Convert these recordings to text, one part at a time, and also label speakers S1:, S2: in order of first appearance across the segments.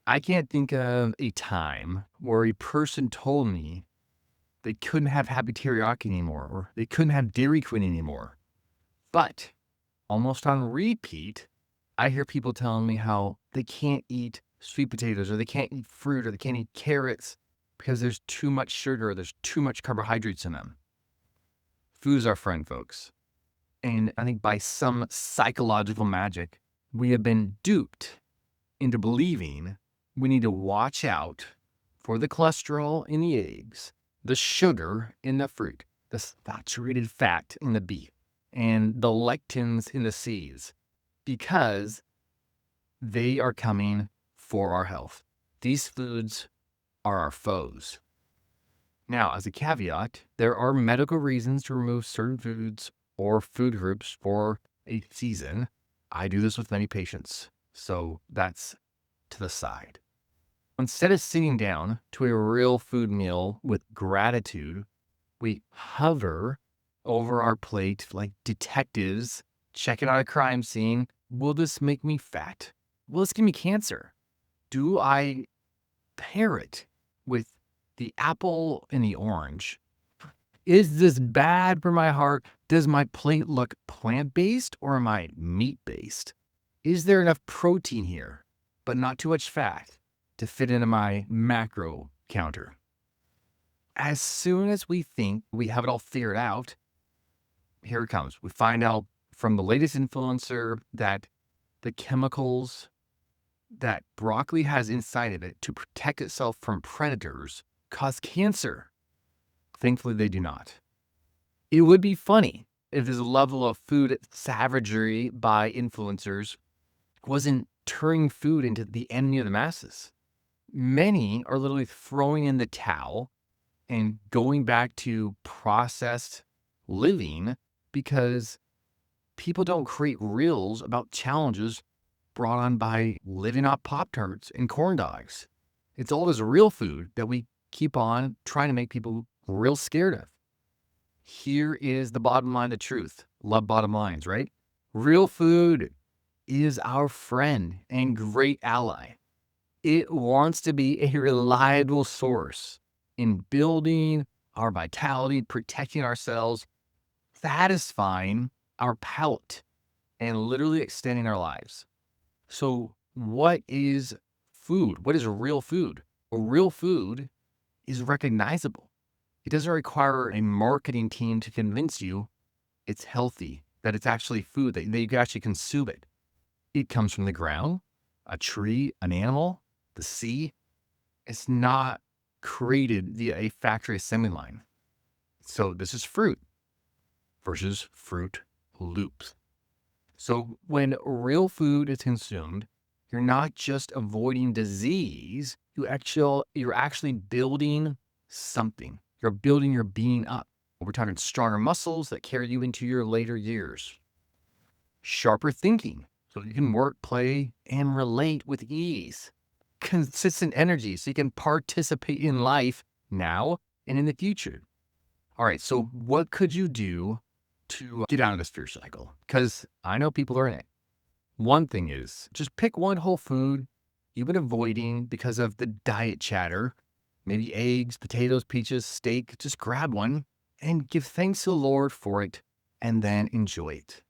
S1: I can't think of a time where a person told me they couldn't have Happy Teriyaki anymore or they couldn't have Dairy Queen anymore. But almost on repeat, I hear people telling me how they can't eat sweet potatoes or they can't eat fruit or they can't eat carrots because there's too much sugar or there's too much carbohydrates in them. Food is our friend, folks. And I think by some psychological magic, we have been duped into believing we need to watch out for the cholesterol in the eggs, the sugar in the fruit, the saturated fat in the beef, and the lectins in the seeds, because they are coming for our health. These foods are our foes. Now, as a caveat, there are medical reasons to remove certain foods or food groups for a season. I do this with many patients, so that's to the side. Instead of sitting down to a real food meal with gratitude, we hover over our plate like detectives checking out a crime scene. Will this make me fat? Will this give me cancer? Do I pair it with the apple and the orange? Is this bad for my heart? Does my plate look plant-based or am I meat-based? Is there enough protein here, but not too much fat to fit into my macro counter? As soon as we think we have it all figured out, here it comes. We find out from the latest influencer that the chemicals that broccoli has inside of it to protect itself from predators cause cancer. Thankfully, they do not. It would be funny if this level of food savagery by influencers wasn't turning food into the enemy of the masses. Many are literally throwing in the towel and going back to processed living because people don't create reels about challenges brought on by living off Pop-Tarts and corn dogs. It's all this real food that we keep on trying to make people real scared of. Here is the bottom line, the truth. Love bottom lines, right? Real food is our friend and great ally. It wants to be a reliable source in building our vitality, protecting ourselves, satisfying our palate, and literally extending our lives. So what is food? What is real food? Well, real food is recognizable. It doesn't require a marketing team to convince you it's healthy, that it's actually food, that you can actually consume it. It comes from the ground, a tree, an animal, the sea. It's not created via a factory assembly line. So this is fruit versus Fruit Loops. So when real food is consumed, you're not just avoiding disease, you're actually building something. You're building your being up. We're talking stronger muscles that carry you into your later years. Sharper thinking, so you can work, play, and relate with ease. Consistent energy, so you can participate in life now and in the future. All right, so what could you do to get out of this fear cycle? Because I know people are in it. One thing is just pick one whole food you've been avoiding because of the diet chatter. Maybe eggs, potatoes, peaches, steak. Just grab one and give thanks to the Lord for it and then enjoy it.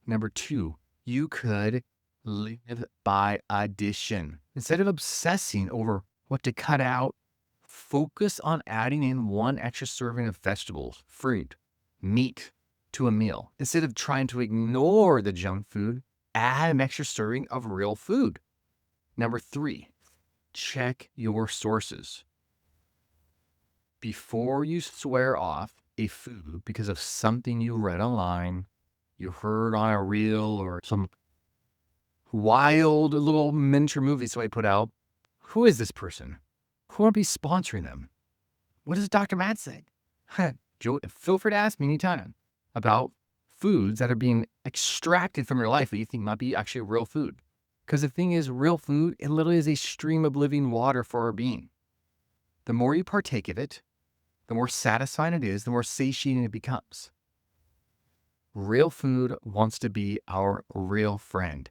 S1: Number two, you could live by addition. Instead of obsessing over what to cut out, focus on adding in one extra serving of vegetables, fruit, meat to a meal. Instead of trying to ignore the junk food, add an extra serving of real food. Number three, check your sources. Before you swear off a food because of something you read online, you heard on a reel, or some wild little miniature movie somebody put out, who is this person? Who might be sponsoring them? What does Dr. Matt say? Joe, feel free to ask me anytime about foods that are being extracted from your life that you think might be actually real food. Because the thing is, real food, it literally is a stream of living water for our being. The more you partake of it, the more satisfying it is, the more satiating it becomes. Real food wants to be our real friend.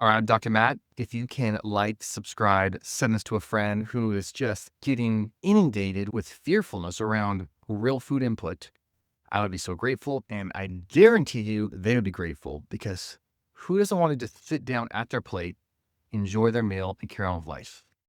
S1: All right, I'm Dr. Matt. If you can like, subscribe, send this to a friend who is just getting inundated with fearfulness around real food input, I would be so grateful. And I guarantee you they would be grateful, because who doesn't want to just sit down at their plate, enjoy their meal, and carry on with life?